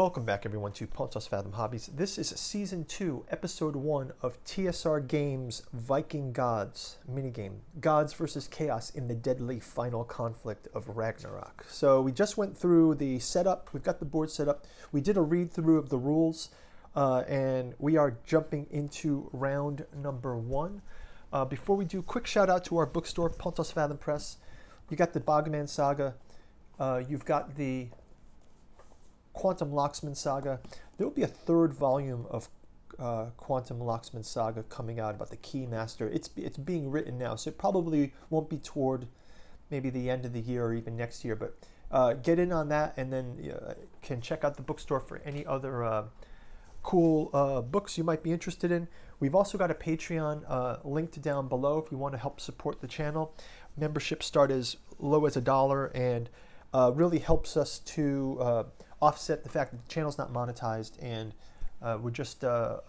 Welcome back everyone to Pontos Fathom Hobbies. This is Season 2, Episode 1 of TSR Games Viking Gods minigame. Gods versus Chaos in the deadly final conflict of Ragnarok. So we just went through the setup. We've got the board set up. We did a read through of the rules and we are jumping into round number 1. Before we do, quick shout out to our bookstore, Pontos Fathom Press. You got the Bogman Saga. You've got the Quantum Locksman Saga. There will be a third volume of Quantum Locksman Saga coming out about the Keymaster. It's being written now, so it probably won't be toward maybe the end of the year or even next year, but get in on that, and then can check out the bookstore for any other cool books you might be interested in. We've also got a Patreon linked down below if you want to help support the channel. Memberships start as low as $1 and really helps us to offset the fact that the channel's not monetized, and we're just got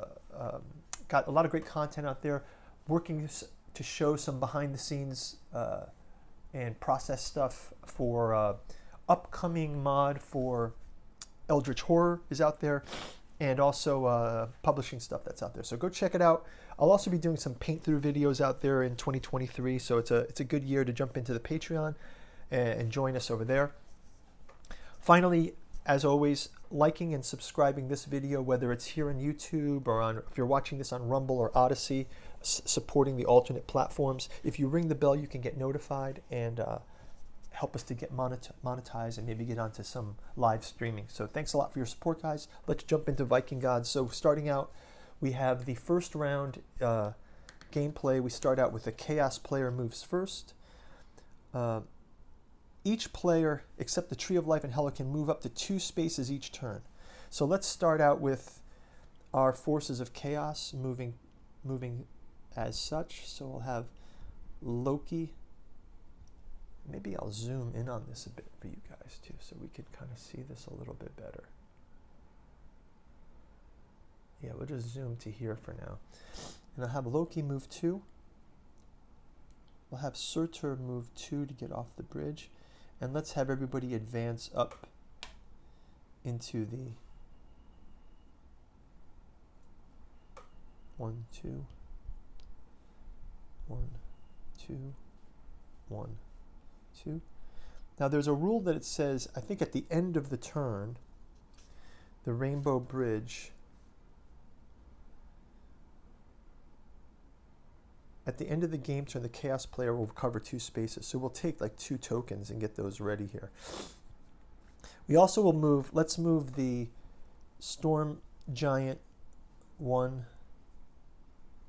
a lot of great content out there, working to show some behind the scenes and process stuff for upcoming mod for Eldritch Horror is out there, and also publishing stuff that's out there. So go check it out. I'll also be doing some paint through videos out there in 2023, so it's a good year to jump into the Patreon and join us over there. Finally, as always, liking and subscribing this video, whether it's here on YouTube or if you're watching this on Rumble or Odyssey, supporting the alternate platforms. If you ring the bell, you can get notified and help us to get monetized and maybe get onto some live streaming. So thanks a lot for your support, guys. Let's jump into Viking Gods. So starting out, we have the first round gameplay. We start out with the Chaos player moves first. Each player, except the Tree of Life and Hela, can move up to 2 spaces each turn. So let's start out with our forces of chaos moving as such. So we'll have Loki. Maybe I'll zoom in on this a bit for you guys too, so we could kind of see this a little bit better. Yeah, we'll just zoom to here for now. And I'll have Loki move 2. We'll have Surtur move 2 to get off the bridge. And let's have everybody advance up into the 1, 2, 1, 2, 1, 2. Now there's a rule that it says, I think at the end of the turn, the Rainbow Bridge, at the end of the game turn, the Chaos player will cover 2 spaces. So we'll take like 2 tokens and get those ready here. We also will move, let's move the Storm Giant 1,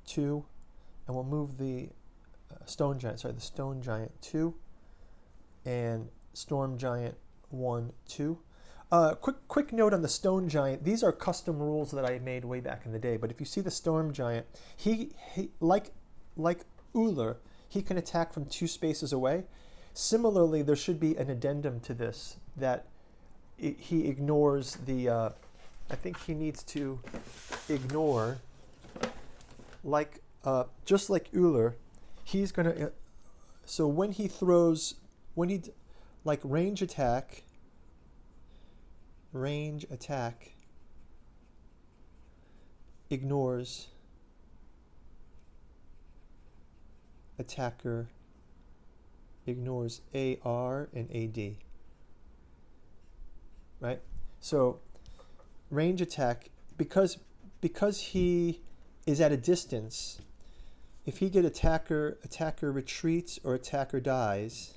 2, and we'll move the Stone Giant 2, and Storm Giant 1, 2. Quick note on the Stone Giant. These are custom rules that I made way back in the day, but if you see the Storm Giant, he like Uller, he can attack from 2 spaces away. Similarly, there should be an addendum to this that he ignores the, I think he needs to ignore, just like Uller, he's going to, so when he throws, like range attack, ignores attacker, ignores AR and AD, right? So range attack, because he is at a distance, if he get attacker retreats or attacker dies,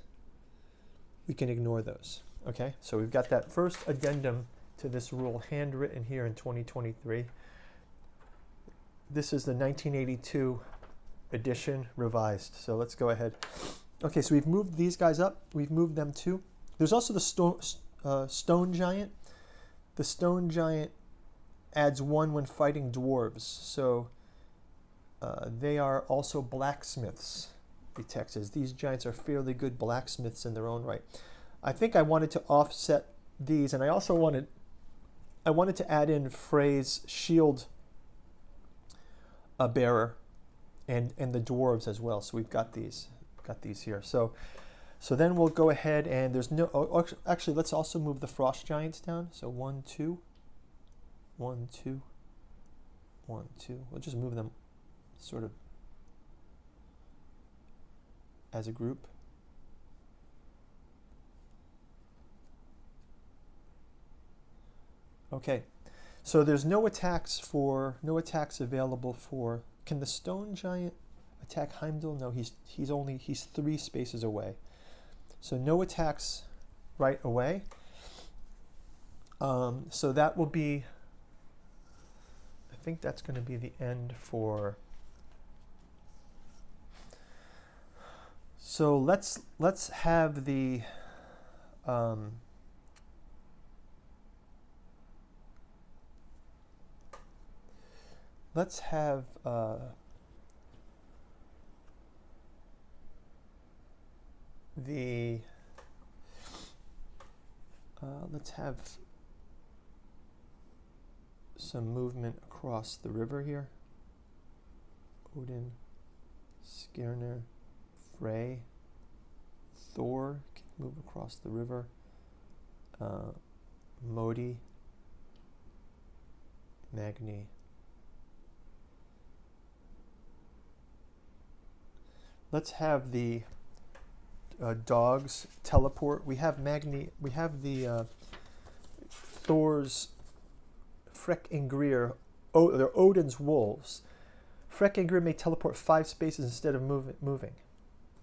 we can ignore those. Okay, so we've got that first addendum to this rule handwritten here in 2023. This is the 1982 edition revised. So let's go ahead. Okay, so we've moved these guys up. We've moved them too. There's also the Stone Giant. The Stone Giant adds 1 when fighting dwarves. So they are also blacksmiths, the text says. These giants are fairly good blacksmiths in their own right. I think I wanted to offset these, and I also wanted to add in Frey's shield bearer and the dwarves as well. So we've got these here. So then we'll go ahead, and there's no, actually let's also move the frost giants down. So 1, 2, 1, 2, 1, 2. We'll just move them sort of as a group. Okay, so there's no attacks available for. Can the stone giant attack Heimdall? No, he's 3 spaces away. So no attacks right away. So that will be. I think that's going to be the end for. So let's have the. Let's have let's have some movement across the river here. Odin, Skirnir, Frey, Thor can move across the river. Modi, Magni. Let's have the dogs teleport. We have Magni. We have the Thor's Frek and Greer. They're Odin's wolves. Frek and Greer may teleport 5 spaces instead of moving.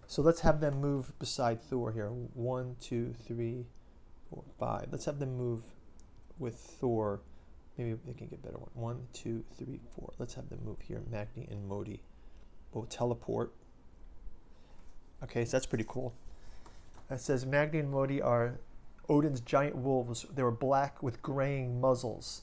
So let's have them move beside Thor here. 1, 2, 3, 4, 5. Let's have them move with Thor. Maybe they can get better one. 1, 2, 3, 4. Let's have them move here. Magni and Modi will teleport. Okay, so that's pretty cool. It says Magni and Modi are Odin's giant wolves. They were black with graying muzzles.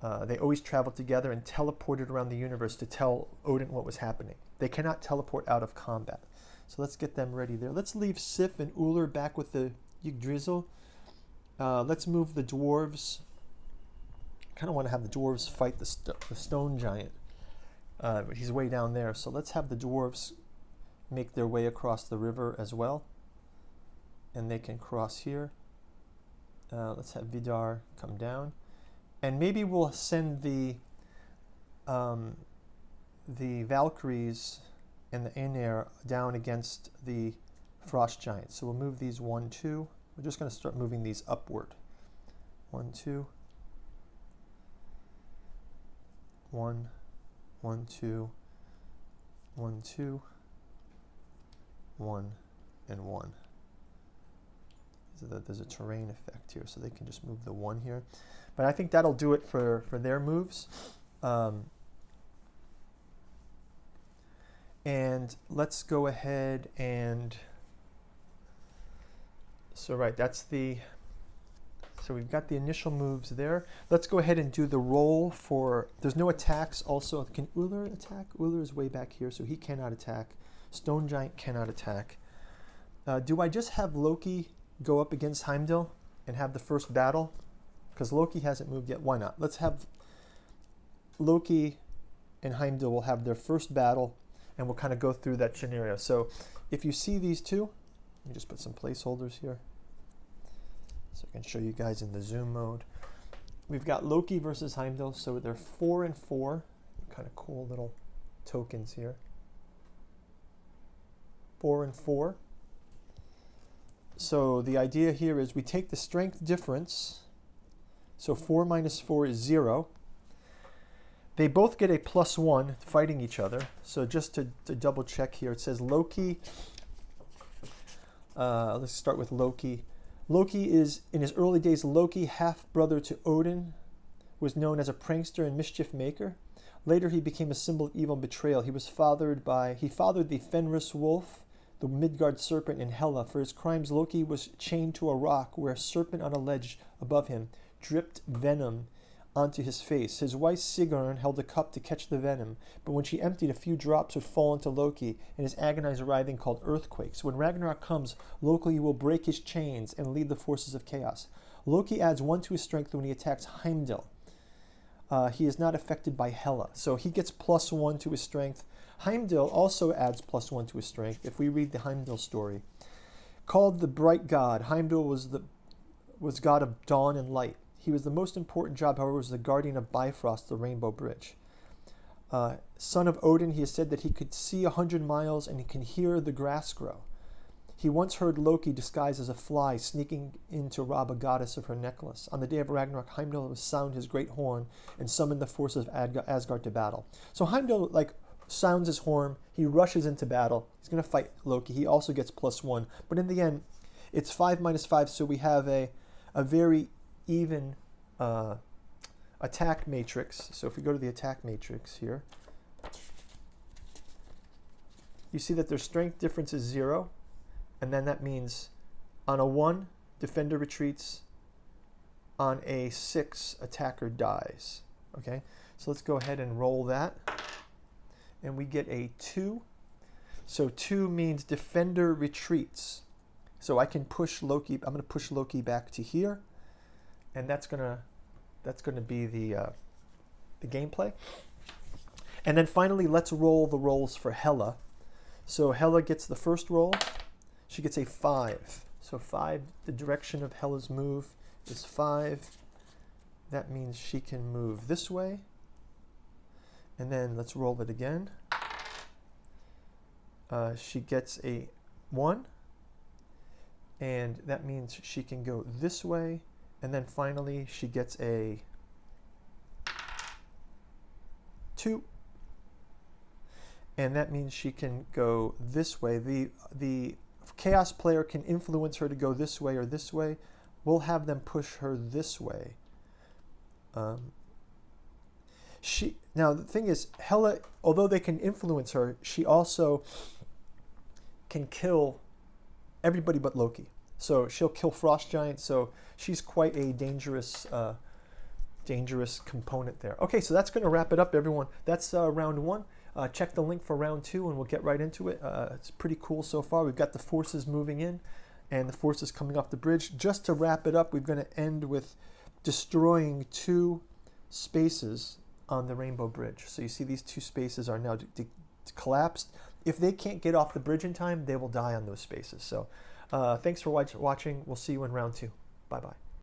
They always traveled together and teleported around the universe to tell Odin what was happening. They cannot teleport out of combat. So let's get them ready there. Let's leave Sif and Uller back with the Yggdrasil. Let's move the dwarves. I kind of want to have the dwarves fight the stone giant. He's way down there. So let's have the dwarves make their way across the river as well. And they can cross here. Let's have Vidar come down. And maybe we'll send the Valkyries and the Aenir down against the Frost Giants. So we'll move these 1, 2. We're just going to start moving these upward. 1, 2. 1, 1, 2. 1, 2. 1 and 1. So there's a terrain effect here, so they can just move the 1 here. But I think that'll do it for their moves. And let's go ahead and... So right, that's the... So we've got the initial moves there. Let's go ahead and do the roll for... There's no attacks also. Can Uller attack? Uller is way back here, so he cannot attack. Stone Giant cannot attack. Do I just have Loki go up against Heimdall and have the first battle? Because Loki hasn't moved yet. Why not? Let's have Loki and Heimdall will have their first battle, and we'll kind of go through that scenario. So if you see these two, let me just put some placeholders here so I can show you guys in the zoom mode. We've got Loki versus Heimdall, so they're 4 and 4. Kind of cool little tokens here. 4 and 4. So the idea here is we take the strength difference. So 4 minus 4 is 0. They both get a +1 fighting each other. So just to double check here, it says Loki. Let's start with Loki. Loki is, in his early days, Loki, half-brother to Odin, was known as a prankster and mischief maker. Later he became a symbol of evil and betrayal. He fathered the Fenris wolf, the Midgard serpent, and Hela. For his crimes, Loki was chained to a rock where a serpent on a ledge above him dripped venom onto his face. His wife Sigrun held a cup to catch the venom, but when she emptied, a few drops would fall into Loki, and his agonized writhing called earthquakes. When Ragnarok comes, Loki will break his chains and lead the forces of chaos. Loki adds 1 to his strength when he attacks Heimdall. He is not affected by Hela, so he gets +1 to his strength. Heimdall also adds +1 to his strength. If we read the Heimdall story, called the Bright God, Heimdall was god of dawn and light. He was the most important job, however, was the guardian of Bifrost, the Rainbow Bridge. Son of Odin, he has said that he could see 100 miles and he can hear the grass grow. He once heard Loki, disguised as a fly, sneaking in to rob a goddess of her necklace. On the day of Ragnarok, Heimdall will sound his great horn and summon the forces of Asgard to battle. So Heimdall, sounds his horn. He rushes into battle. He's going to fight Loki. He also gets +1. But in the end, it's 5 - 5, so we have a very even attack matrix. So if we go to the attack matrix here, you see that their strength difference is 0. And then that means on a 1, defender retreats. On a 6, attacker dies. Okay, so let's go ahead and roll that. And we get a 2. So 2 means defender retreats. So I can push Loki. I'm going to push Loki back to here. And that's going to be the gameplay. And then finally, let's roll the rolls for Hela. So Hela gets the first roll. She gets a 5. So 5, the direction of Hela's move is 5. That means she can move this way. And then let's roll it again. She gets a 1. And that means she can go this way. And then finally, she gets a 2. And that means she can go this way. The Chaos player can influence her to go this way or this way. We'll have them push her this way. Now the thing is, Hela, although they can influence her, she also can kill everybody but Loki. So she'll kill Frost Giants. So she's quite a dangerous component there. Okay, so that's going to wrap it up, everyone. That's round 1. Check the link for round 2 and we'll get right into it. It's pretty cool so far. We've got the forces moving in and the forces coming off the bridge. Just to wrap it up, we're going to end with destroying 2 spaces on the Rainbow Bridge. So you see these 2 spaces are now collapsed. If they can't get off the bridge in time, they will die on those spaces. So thanks for watching. We'll see you in round 2. Bye-bye.